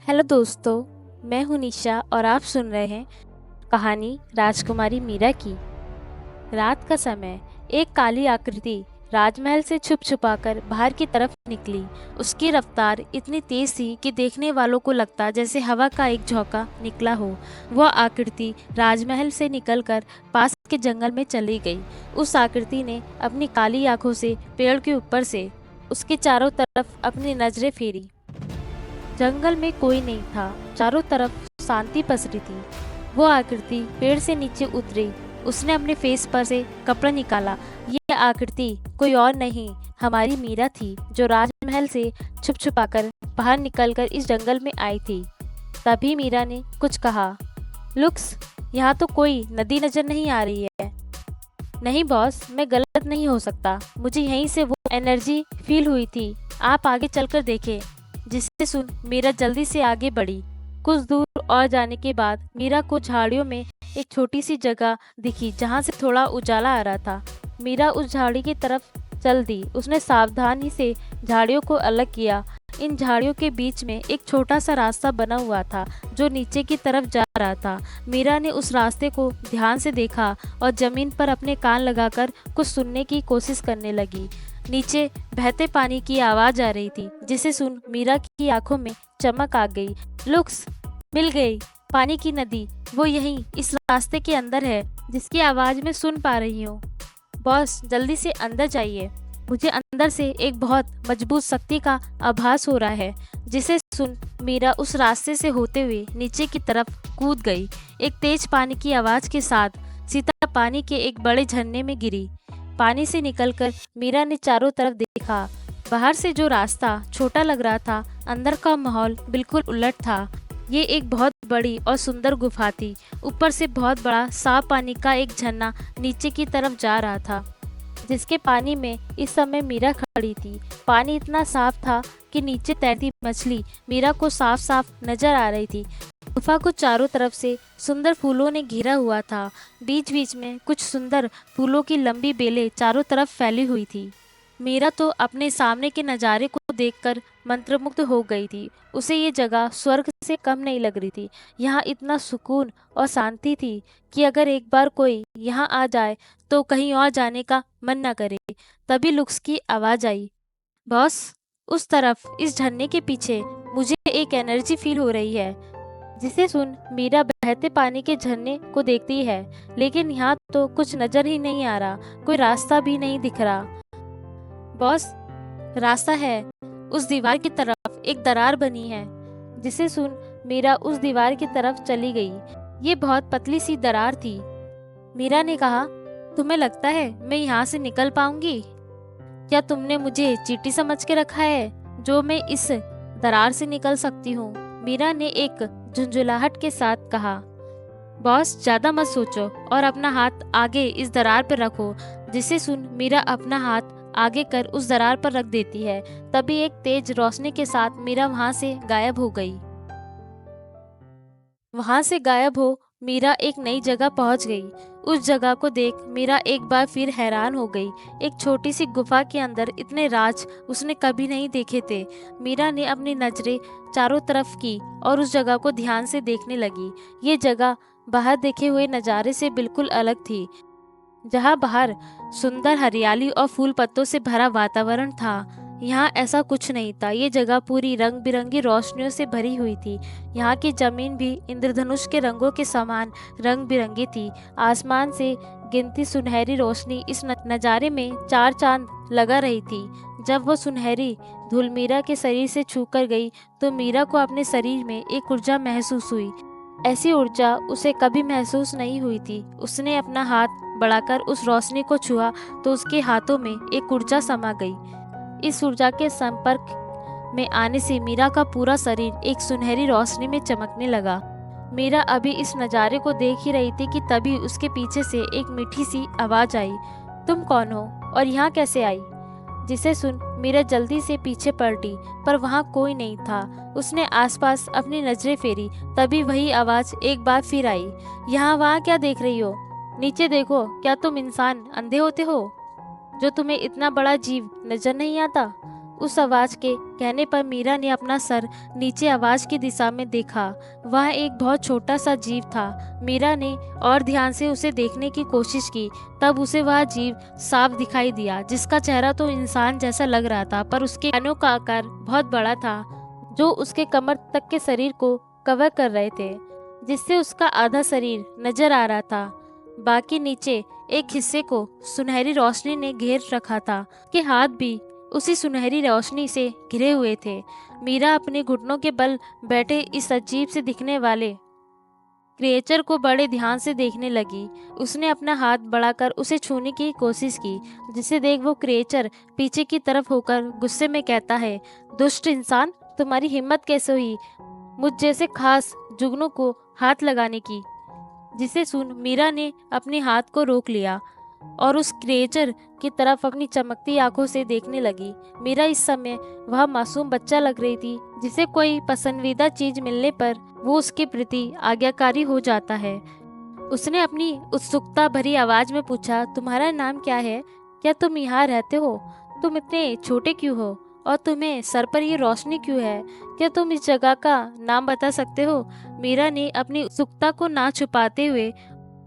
Hello दोस्तों, मैं हूं निशा और आप सुन रहे हैं कहानी राजकुमारी मीरा की। रात का समय, एक काली आकृति राजमहल से छुप छुपाकर बाहर की तरफ निकली। उसकी रफ्तार इतनी तेज थी कि देखने वालों को लगता जैसे हवा का एक झोंका निकला हो। वह आकृति राजमहल से निकलकर पास के जंगल में चली गई। उस आकृति ने अपनी काली आंखों से पेड़ के ऊपर से उसके चारों तरफ अपनी नजरें फेरी। जंगल में कोई नहीं था, चारों तरफ शांति पसरी थी। वो आकृति पेड़ से नीचे उतरी। उसने अपने फेस पर से कपड़ा निकाला। ये आकृति कोई और नहीं, हमारी मीरा थी, जो राजमहल से छुप छुपाकर बाहर निकलकर इस जंगल में आई थी। तभी मीरा ने कुछ कहा। लुक्स, यहाँ तो कोई नदी नजर नहीं आ रही है। नहीं बॉस, मैं गलत नहीं हो सकता, मुझे यहीं से वो एनर्जी फील हुई थी। आप आगे चलकर देखें। जिसे सुन मीरा जल्दी से आगे बढ़ी। कुछ दूर और जाने के बाद मीरा को झाड़ियों में एक छोटी सी जगह दिखी जहां से थोड़ा उजाला आ रहा था। मीरा उस झाड़ी की तरफ चल दी। उसने सावधानी से झाड़ियों को अलग किया। इन झाड़ियों के बीच में एक छोटा सा रास्ता बना हुआ था जो नीचे की तरफ जा रहा था। मीरा ने उस रास्ते को ध्यान से देखा और जमीन पर अपने कान लगाकर कुछ सुनने की कोशिश करने लगी। नीचे बहते पानी की आवाज आ रही थी, जिसे सुन मीरा की आंखों में चमक आ गई। लुक्स, मिल गई, पानी की नदी। वो यहीं इस रास्ते के अंदर है, जिसकी आवाज मैं सुन पा रही हूँ। बॉस, जल्दी से अंदर जाइए। मुझे अंदर से एक बहुत मजबूत शक्ति का आभास हो रहा है। जिसे सुन मीरा उस रास्ते से होते हुए नीचे की तरफ कूद गई। एक तेज पानी की आवाज के साथ सीता पानी के एक बड़े झरने में गिरी। पानी से निकलकर मीरा ने चारों तरफ देखा। बाहर से जो रास्ता छोटा लग रहा था, अंदर का माहौल बिल्कुल उलट था। ये एक बहुत बड़ी और सुंदर गुफा थी। ऊपर से बहुत बड़ा साफ पानी का एक झरना नीचे की तरफ जा रहा था, जिसके पानी में इस समय मीरा खड़ी थी। पानी इतना साफ था कि नीचे तैरती मछली मीरा को साफ साफ नजर आ रही थी। गुफा को चारों तरफ से सुंदर फूलों ने घेरा हुआ था। बीच बीच में कुछ सुंदर फूलों की लंबी बेलें चारों तरफ फैली हुई थी। मीरा तो अपने सामने के नज़ारे को देखकर मंत्रमुग्ध हो गई थी। उसे ये जगह स्वर्ग से कम नहीं लग रही थी। यहाँ इतना सुकून और शांति थी कि अगर एक बार कोई यहाँ आ जाए तो कहीं और जाने का मन न करे। तभी लुक्स की आवाज आई। बॉस, उस तरफ इस झरने के पीछे मुझे एक एनर्जी फील हो रही है। जिसे सुन मीरा बहते पानी के झरने को देखती है, लेकिन यहाँ तो कुछ नजर ही नहीं आ रहा, कोई रास्ता भी नहीं दिख रहा। बॉस, रास्ता है, उस दीवार की तरफ एक दरार बनी है। जिसे सुन मीरा उस दीवार की तरफ चली गई। ये बहुत पतली सी दरार थी। मीरा ने कहा, तुम्हें लगता है मैं यहाँ से निकल पाऊंगी? क्या तुमने मुझे चींटी समझ के रखा है जो मैं इस दरार से निकल सकती हूँ? मीरा ने एक झुंझुलाहट के साथ कहा। बॉस, ज्यादा मत सोचो और अपना हाथ आगे इस दरार पर रखो। जिसे सुन मीरा अपना हाथ आगे कर उस दरार पर रख देती है। तभी एक तेज रोशनी के साथ मीरा वहां से गायब हो गई। वहां से गायब हो मीरा एक नई जगह पहुंच गई। उस जगह को देख मीरा एक बार फिर हैरान हो गई। एक छोटी सी गुफा के अंदर इतने राज उसने कभी नहीं देखे थे। मीरा ने अपनी नजरें चारों तरफ की और उस जगह को ध्यान से देखने लगी। ये जगह बाहर देखे हुए नज़ारे से बिल्कुल अलग थी। जहाँ बाहर सुंदर हरियाली और फूल पत्तों से भरा वातावरण था, यहाँ ऐसा कुछ नहीं था। ये जगह पूरी रंग बिरंगी रोशनियों से भरी हुई थी। यहाँ की जमीन भी इंद्रधनुष के रंगों के समान रंग बिरंगी थी। आसमान से गिनती सुनहरी रोशनी इस नज़ारे में चार चांद लगा रही थी। जब वो सुनहरी धूल मीरा के शरीर से छूकर गई तो मीरा को अपने शरीर में एक ऊर्जा महसूस हुई। ऐसी ऊर्जा उसे कभी महसूस नहीं हुई थी। उसने अपना हाथ बढ़ाकर उस रोशनी को छुआ तो उसके हाथों में एक ऊर्जा समा गई। इस ऊर्जा के संपर्क में आने से मीरा का पूरा शरीर एक सुनहरी रोशनी में चमकने लगा। मीरा अभी इस नज़ारे को देख ही रही थी कि तभी उसके पीछे से एक मीठी सी आवाज आई। तुम कौन हो और यहाँ कैसे आई? जिसे सुन मीरा जल्दी से पीछे पलटी, पर वहाँ कोई नहीं था। उसने आसपास अपनी नजरें फेरी। तभी वही आवाज एक बार फिर आई। यहाँ वहाँ क्या देख रही हो? नीचे देखो, क्या तुम इंसान अंधे होते हो जो तुम्हें इतना बड़ा जीव नजर नहीं आता? उस आवाज के कहने पर मीरा ने अपना सर नीचे आवाज की दिशा में देखा। वह एक बहुत छोटा सा जीव था। मीरा ने और ध्यान से उसे देखने की कोशिश की, तब उसे वह जीव साफ दिखाई दिया, जिसका चेहरा तो इंसान जैसा लग रहा था, पर उसके कानों का आकार बहुत बड़ा था, जो उसके कमर तक के शरीर को कवर कर रहे थे, जिससे उसका आधा शरीर नजर आ रहा था। बाकी नीचे एक हिस्से को सुनहरी रोशनी ने घेर रखा था, के हाथ भी उसी सुनहरी रोशनी से घिरे हुए थे। मीरा अपने घुटनों के बल बैठे इस अजीब से दिखने वाले क्रिएचर को बड़े ध्यान से देखने लगी। उसने अपना हाथ बढ़ाकर उसे छूने की कोशिश की, जिसे देख वो क्रिएचर पीछे की तरफ होकर गुस्से में कहता है, दुष्ट इंसान, तुम्हारी हिम्मत कैसे हुई मुझ जैसे खास जुगनू को हाथ लगाने की। जिसे सुन मीरा ने अपने हाथ को रोक लिया और उस क्रिएचर की तरफ अपनी चमकती आंखों से देखने लगी। मीरा इस समय वह मासूम बच्चा लग रही थी, जिसे कोई पसंदीदा चीज मिलने पर वो उसके प्रति आज्ञाकारी हो जाता है। उसने अपनी उत्सुकता भरी आवाज में पूछा, तुम्हारा नाम क्या है? क्या तुम यहाँ रहते हो? तुम इतने छोटे क्यों हो? और तुम्हें सर पर ये रोशनी क्यों है? क्या तुम इस जगह का नाम बता सकते हो? मीरा ने अपनी उत्सुकता को ना छुपाते हुए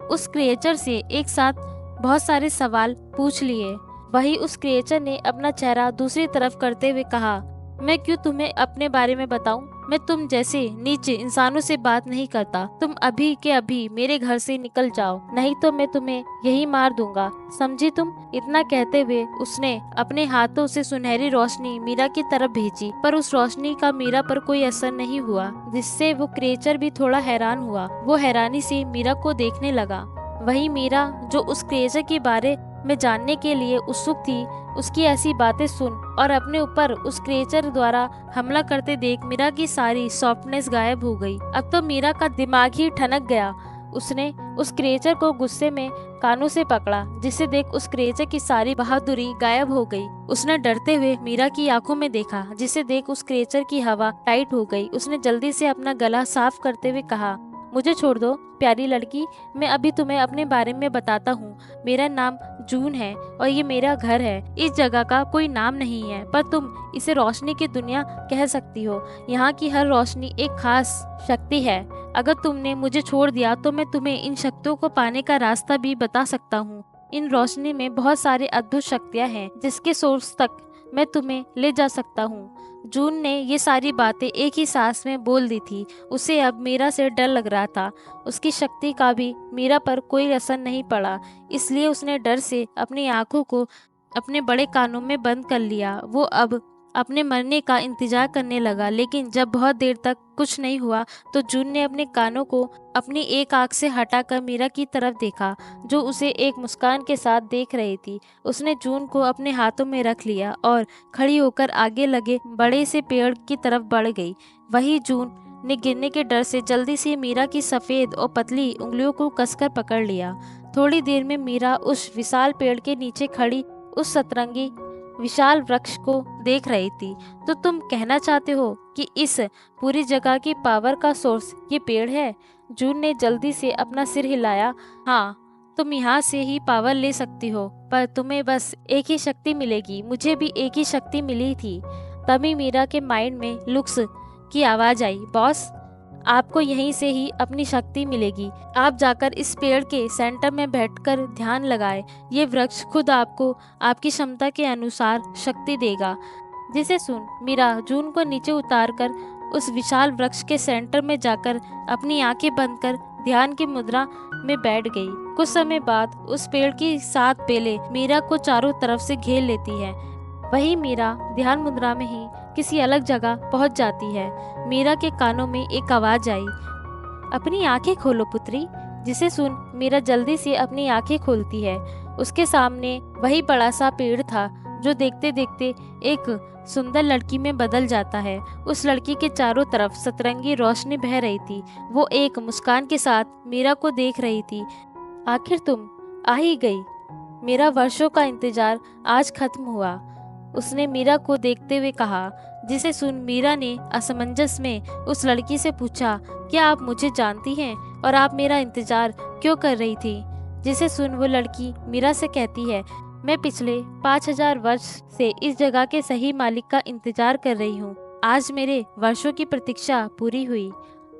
उस क्रिएचर से एक साथ बहुत सारे सवाल पूछ लिए। वही उस क्रिएचर ने अपना चेहरा दूसरी तरफ करते हुए कहा, मैं क्यों तुम्हें अपने बारे में बताऊं? मैं तुम जैसे नीचे इंसानों से बात नहीं करता। तुम अभी के अभी मेरे घर से निकल जाओ, नहीं तो मैं तुम्हें यही मार दूंगा, समझी तुम? इतना कहते हुए उसने अपने हाथों से सुनहरी रोशनी मीरा की तरफ भेजी, पर उस रोशनी का मीरा पर कोई असर नहीं हुआ, जिससे वो क्रिएचर भी थोड़ा हैरान हुआ। वो हैरानी से मीरा को देखने लगा। वही मीरा, जो उस क्रिएचर के बारे में जानने के लिए उत्सुक थी, उसकी ऐसी बातें सुन और अपने ऊपर उस क्रिएचर द्वारा हमला करते देख मीरा की सारी सॉफ्टनेस गायब हो गई। अब तो मीरा का दिमाग ही ठनक गया। उसने उस क्रिएचर को गुस्से में कानों से पकड़ा, जिसे देख उस क्रिएचर की सारी बहादुरी गायब हो गई। उसने डरते हुए मीरा की आंखों में देखा, जिसे देख उस क्रिएचर की हवा टाइट हो गई। उसने जल्दी से अपना गला साफ करते हुए कहा, मुझे छोड़ दो प्यारी लड़की, मैं अभी तुम्हें अपने बारे में बताता हूँ। मेरा नाम जून है और ये मेरा घर है। इस जगह का कोई नाम नहीं है, पर तुम इसे रोशनी की दुनिया कह सकती हो। यहाँ की हर रोशनी एक खास शक्ति है। अगर तुमने मुझे छोड़ दिया तो मैं तुम्हें इन शक्तियों को पाने का रास्ता भी बता सकता हूँ। इन रोशनी में बहुत सारे अद्भुत शक्तियाँ हैं, जिसके सोर्स तक मैं तुम्हें ले जा सकता हूँ। जून ने ये सारी बातें एक ही सांस में बोल दी थी। उसे अब मीरा से डर लग रहा था। उसकी शक्ति का भी मीरा पर कोई असर नहीं पड़ा, इसलिए उसने डर से अपनी आंखों को अपने बड़े कानों में बंद कर लिया। वो अब अपने मरने का इंतजार करने लगा, लेकिन जब बहुत देर तक कुछ नहीं हुआ तो जून ने अपने कानों को अपनी एक आंख से हटाकर मीरा की तरफ देखा, जो उसे एक मुस्कान के साथ देख रही थी। उसने जून को अपने हाथों में रख लिया और खड़ी होकर आगे लगे बड़े से पेड़ की तरफ बढ़ गई। वही जून ने गिरने के डर से जल्दी से मीरा की सफ़ेद और पतली उंगलियों को कसकर पकड़ लिया। थोड़ी देर में मीरा उस विशाल पेड़ के नीचे खड़ी उस सतरंगी विशाल वृक्ष को देख रही थी। तो तुम कहना चाहते हो कि इस पूरी जगह की पावर का सोर्स ये पेड़ है? जून ने जल्दी से अपना सिर हिलाया। हाँ, तुम यहाँ से ही पावर ले सकती हो, पर तुम्हें बस एक ही शक्ति मिलेगी। मुझे भी एक ही शक्ति मिली थी। तभी मीरा के माइंड में लुक्स की आवाज आई, बॉस, आपको यहीं से ही अपनी शक्ति मिलेगी। आप जाकर इस पेड़ के सेंटर में बैठकर ध्यान लगाए। ये वृक्ष खुद आपको आपकी क्षमता के अनुसार शक्ति देगा। जिसे सुन मीरा जून को नीचे उतारकर उस विशाल वृक्ष के सेंटर में जाकर अपनी आंखें बंद कर ध्यान की मुद्रा में बैठ गई। कुछ समय बाद उस पेड़ की 7 बेलें मीरा को चारों तरफ से घेर लेती है। वही मीरा ध्यान मुद्रा में ही किसी अलग जगह पहुंच जाती है। मीरा के कानों में एक आवाज आई, अपनी आंखें खोलो पुत्री। जिसे सुन मीरा जल्दी से अपनी आंखें खोलती है। उसके सामने वही बड़ा सा पेड़ था, जो देखते देखते एक सुंदर लड़की में बदल जाता है। उस लड़की के चारों तरफ सतरंगी रोशनी बह रही थी। वो एक मुस्कान के साथ मीरा को देख रही थी। आखिर तुम आ ही गई। मेरा वर्षों का इंतजार आज खत्म हुआ, उसने मीरा को देखते हुए कहा। जिसे सुन मीरा ने असमंजस में उस लड़की से पूछा, क्या आप मुझे जानती हैं और आप मेरा इंतजार क्यों कर रही थी? जिसे सुन वो लड़की मीरा से कहती है, मैं पिछले 5000 वर्ष से इस जगह के सही मालिक का इंतजार कर रही हूँ। आज मेरे वर्षों की प्रतीक्षा पूरी हुई।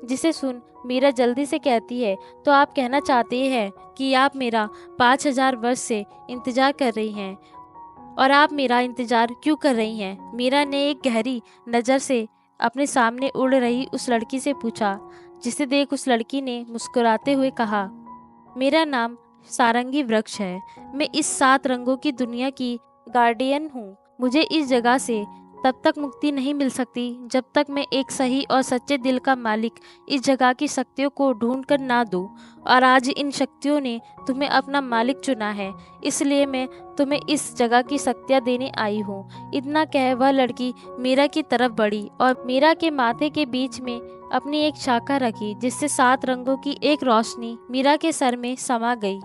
जिसे सुन मीरा जल्दी से कहती है, तो आप कहना चाहते हैं कि आप मेरा 5000 वर्ष से इंतजार कर रही हैं, और आप मेरा इंतजार क्यों कर रही हैं? मीरा ने एक गहरी नज़र से अपने सामने उड़ रही उस लड़की से पूछा, जिसे देख उस लड़की ने मुस्कुराते हुए कहा, मेरा नाम सारंगी वृक्ष है। मैं इस 7 रंगों की दुनिया की गार्डियन हूँ। मुझे इस जगह से तब तक मुक्ति नहीं मिल सकती जब तक मैं एक सही और सच्चे दिल का मालिक इस जगह की शक्तियों को ढूंढ कर ना दूँ। और आज इन शक्तियों ने तुम्हें अपना मालिक चुना है, इसलिए मैं तुम्हें इस जगह की शक्तियाँ देने आई हूँ। इतना कह वह लड़की मीरा की तरफ बढ़ी और मीरा के माथे के बीच में अपनी एक शाखा रखी, जिससे 7 रंगों की एक रोशनी मीरा के सर में समा गई।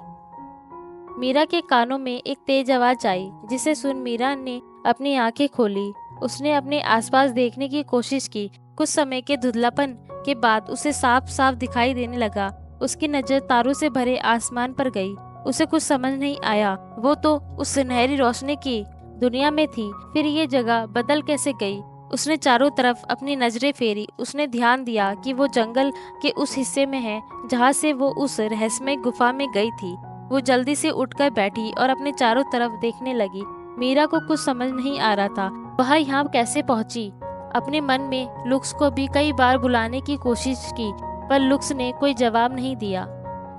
मीरा के कानों में एक तेज आवाज आई, जिसे सुन मीरा ने अपनी आंखें खोली। उसने अपने आसपास देखने की कोशिश की। कुछ समय के धुंधलापन के बाद उसे साफ साफ दिखाई देने लगा। उसकी नजर तारों से भरे आसमान पर गई। उसे कुछ समझ नहीं आया, वो तो उस सुनहरी रोशनी की दुनिया में थी, फिर ये जगह बदल कैसे गई? उसने चारों तरफ अपनी नजरें फेरी। उसने ध्यान दिया कि वो जंगल के उस हिस्से में है जहाँ से वो उस रहस्यमय गुफा में गई थी। वो जल्दी से उठकर बैठी और अपने चारों तरफ देखने लगी। मीरा को कुछ समझ नहीं आ रहा था, वह यहाँ कैसे पहुंची। अपने मन में लुक्स को भी कई बार बुलाने की कोशिश की, पर लुक्स ने कोई जवाब नहीं दिया।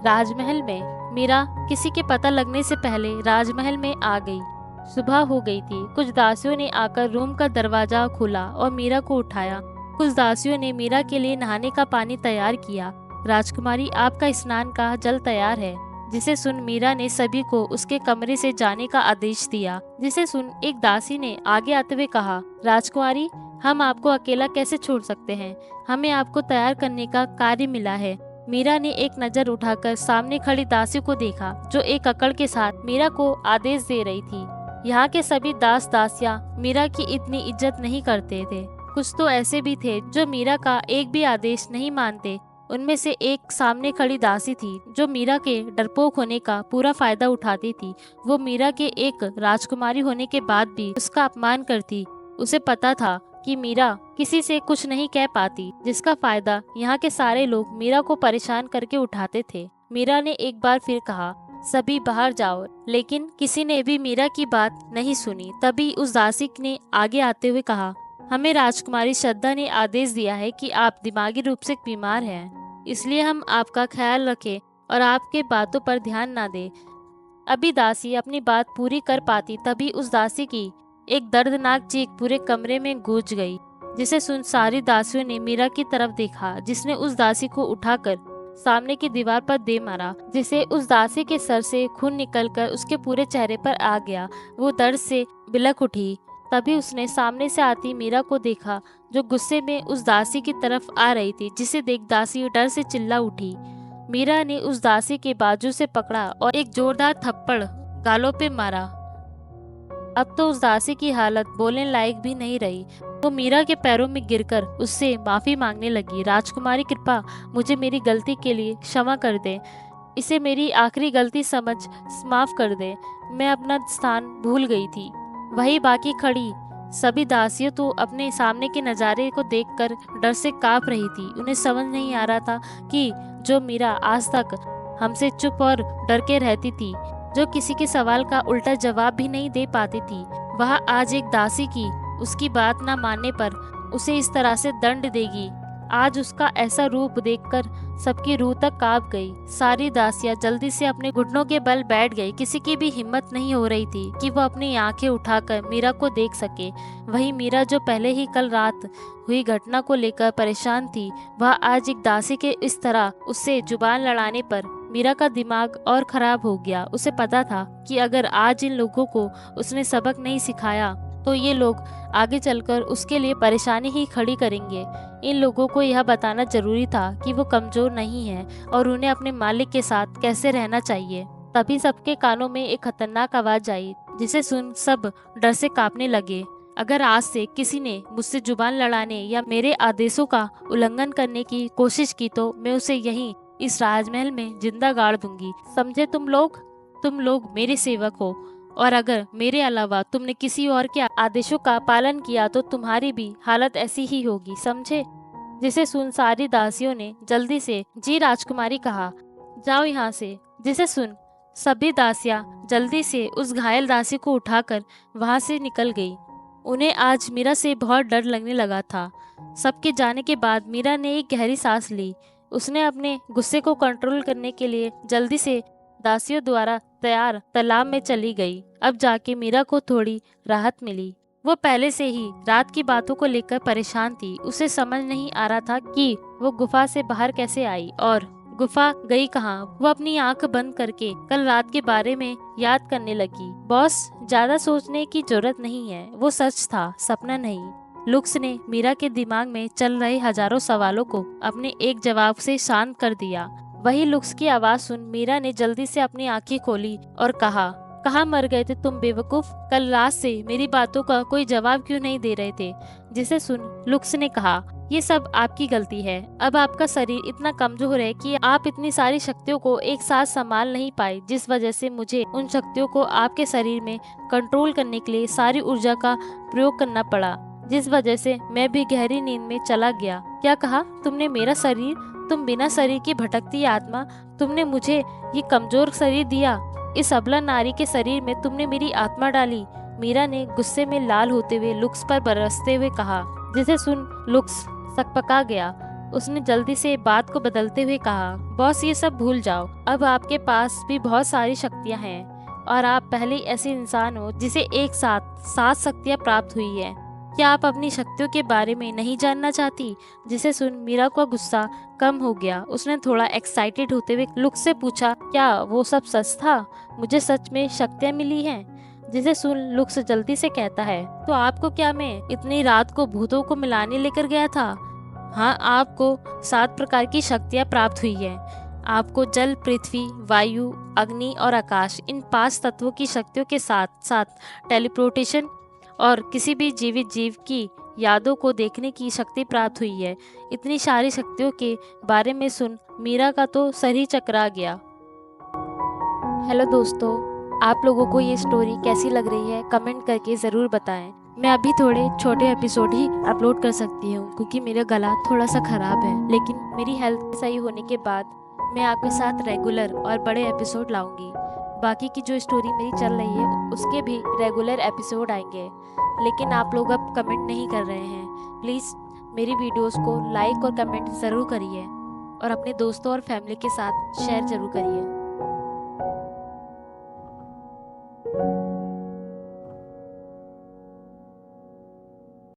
राजमहल में मीरा किसी के पता लगने से पहले राजमहल में आ गई। सुबह हो गई थी। कुछ दासियों ने आकर रूम का दरवाजा खोला और मीरा को उठाया। कुछ दासियों ने मीरा के लिए नहाने का पानी तैयार किया। राजकुमारी, आपका स्नान का जल तैयार है। जिसे सुन मीरा ने सभी को उसके कमरे से जाने का आदेश दिया। जिसे सुन एक दासी ने आगे आते हुए कहा, राजकुमारी, हम आपको अकेला कैसे छोड़ सकते हैं? हमें आपको तैयार करने का कार्य मिला है। मीरा ने एक नजर उठाकर सामने खड़ी दासी को देखा, जो एक अकड़ के साथ मीरा को आदेश दे रही थी। यहाँ के सभी दास दासियाँ मीरा की इतनी इज्जत नहीं करते थे। कुछ तो ऐसे भी थे जो मीरा का एक भी आदेश नहीं मानते। उनमें से एक सामने खड़ी दासी थी, जो मीरा के डरपोक होने का पूरा फायदा उठाती थी। वो मीरा के एक राजकुमारी होने के बाद भी उसका अपमान करती। उसे पता था कि मीरा किसी से कुछ नहीं कह पाती, जिसका फायदा यहाँ के सारे लोग मीरा को परेशान करके उठाते थे। मीरा ने एक बार फिर कहा, सभी बाहर जाओ, लेकिन किसी ने भी मीरा की बात नहीं सुनी। तभी उस दासी ने आगे आते हुए कहा, हमें राजकुमारी श्रद्धा ने आदेश दिया है कि आप दिमागी रूप से बीमार हैं, इसलिए हम आपका ख्याल रखें और आपके बातों पर ध्यान ना दें। अभी दासी अपनी बात पूरी कर पाती, तभी उस दासी की एक दर्दनाक चीख पूरे कमरे में गूंज गई। जिसे सुन सारी दासियों ने मीरा की तरफ देखा, जिसने उस दासी को उठाकर सामने की दीवार पर दे मारा, जिसे उस दासी के सर से खून निकलकर उसके पूरे चेहरे पर आ गया। वो दर्द से बिलख उठी। तभी उसने सामने से आती मीरा को देखा, जो गुस्से में उस दासी की तरफ आ रही थी। जिसे देख दासी डर से चिल्ला उठी। मीरा ने उस दासी के बाजू से पकड़ा और एक जोरदार थप्पड़ गालों पे मारा। अब तो उस दासी की हालत बोलने लायक भी नहीं रही। वो मीरा के पैरों में गिरकर उससे माफी मांगने लगी। राजकुमारी, कृपा मुझे मेरी गलती के लिए क्षमा कर दे। इसे मेरी आखिरी गलती समझ माफ कर दे। मैं अपना स्थान भूल गई थी। वही बाकी खड़ी सभी दासियां तो अपने सामने के नज़ारे को देखकर डर से कांप रही थी। उन्हें समझ नहीं आ रहा था कि जो मीरा आज तक हमसे चुप और डर के रहती थी, जो किसी के सवाल का उल्टा जवाब भी नहीं दे पाती थी, वह आज एक दासी की उसकी बात न मानने पर उसे इस तरह से दंड देगी। आज उसका ऐसा रूप देखकर सबकी रूह तक कांप गई। सारी दासियां जल्दी से अपने घुटनों के बल बैठ गई। किसी की भी हिम्मत नहीं हो रही थी कि वह अपनी आंखें उठाकर मीरा को देख सके। वही मीरा जो पहले ही कल रात हुई घटना को लेकर परेशान थी, वह आज एक दासी के इस तरह उससे जुबान लड़ाने पर मीरा का दिमाग और खराब हो गया। उसे पता था कि अगर आज इन लोगों को उसने सबक नहीं सिखाया तो ये लोग आगे चलकर उसके लिए परेशानी ही खड़ी करेंगे। इन लोगों को यह बताना जरूरी था कि वो कमजोर नहीं है और उन्हें अपने मालिक के साथ कैसे रहना चाहिए। तभी सबके कानों में एक खतरनाक आवाज आई, जिसे सुन सब डर से कांपने लगे। अगर आज से किसी ने मुझसे जुबान लड़ाने या मेरे आदेशों का उल्लंघन करने की कोशिश की तो मैं उसे यहीं इस राजमहल में जिंदा गाड़ दूंगी। समझे तुम लोग मेरे सेवक हो और अगर मेरे अलावा तुमने किसी और के आदेशों का पालन किया तो तुम्हारी भी हालत ऐसी ही होगी, समझे। जिसे सुन सारी दासियों ने जल्दी से जी राजकुमारी कहा, जाओ यहाँ से। जिसे सुन सभी दासियां जल्दी से उस घायल दासी को उठाकर वहां से निकल गई। उन्हें आज मीरा से बहुत डर लगने लगा था। सबके जाने के बाद मीरा ने एक गहरी सांस ली। उसने अपने गुस्से को कंट्रोल करने के लिए जल्दी से दासियों द्वारा तैयार तालाब में चली गई। अब जाके मीरा को थोड़ी राहत मिली। वो पहले से ही रात की बातों को लेकर परेशान थी। उसे समझ नहीं आ रहा था कि वो गुफा से बाहर कैसे आई और गुफा गई कहाँ। वो अपनी आंख बंद करके कल रात के बारे में याद करने लगी। बॉस, ज्यादा सोचने की जरूरत नहीं है, वो सच था, सपना नहीं। लुक्स ने मीरा के दिमाग में चल रहे हजारों सवालों को अपने एक जवाब से शांत कर दिया। वही लुक्स की आवाज सुन मीरा ने जल्दी से अपनी आंखें खोली और कहा, कहाँ मर गए थे तुम बेवकूफ? कल रात से मेरी बातों का कोई जवाब क्यों नहीं दे रहे थे? जिसे सुन लुक्स ने कहा, ये सब आपकी गलती है। अब आपका शरीर इतना कमजोर है कि आप इतनी सारी शक्तियों को एक साथ संभाल नहीं पाए, जिस वजह से मुझे उन शक्तियों को आपके शरीर में कंट्रोल करने के लिए सारी ऊर्जा का प्रयोग करना पड़ा, जिस वजह से मैं भी गहरी नींद में चला गया। क्या कहा तुमने? मेरा शरीर? तुम बिना शरीर की भटकती आत्मा, तुमने मुझे ये कमजोर शरीर दिया। इस अबला नारी के शरीर में तुमने मेरी आत्मा डाली। मीरा ने गुस्से में लाल होते हुए लुक्स पर बरसते हुए कहा। जिसे सुन लुक्स सकपका गया। उसने जल्दी से बात को बदलते हुए कहा, बॉस, ये सब भूल जाओ। अब आपके पास भी बहुत सारी शक्तियां हैं और आप पहले ऐसे इंसान हो जिसे एक साथ 7 शक्तियां प्राप्त हुई है। क्या आप अपनी शक्तियों के बारे में नहीं जानना चाहती? जिसे सुन मीरा का गुस्सा कम हो गया। उसने थोड़ा एक्साइटेड होते हुए लुक्स से पूछा, क्या वो सब सच था? मुझे सच में शक्तियाँ मिली हैं? जिसे सुन लुक्स जल्दी से कहता है, तो आपको क्या मैं इतनी रात को भूतों को मिलाने लेकर गया था? हाँ, आपको 7 प्रकार की शक्तियाँ प्राप्त हुई है। आपको जल, पृथ्वी, वायु, अग्नि और आकाश, इन 5 तत्वों की शक्तियों के साथ साथ टेलीपोर्टेशन और किसी भी जीवित जीव की यादों को देखने की शक्ति प्राप्त हुई है। इतनी सारी शक्तियों के बारे में सुन मीरा का तो सर ही चकरा गया। हेलो दोस्तों, आप लोगों को ये स्टोरी कैसी लग रही है कमेंट करके ज़रूर बताएं। मैं अभी थोड़े छोटे एपिसोड ही अपलोड कर सकती हूँ क्योंकि मेरा गला थोड़ा सा ख़राब है, लेकिन मेरी हेल्थ सही होने के बाद मैं आपके साथ रेगुलर और बड़े एपिसोड लाऊंगी। बाकी की जो स्टोरी मेरी चल रही है उसके भी रेगुलर एपिसोड आएंगे, लेकिन आप लोग अब कमेंट नहीं कर रहे हैं। प्लीज़ मेरी वीडियोस को लाइक और कमेंट ज़रूर करिए और अपने दोस्तों और फैमिली के साथ शेयर ज़रूर करिए।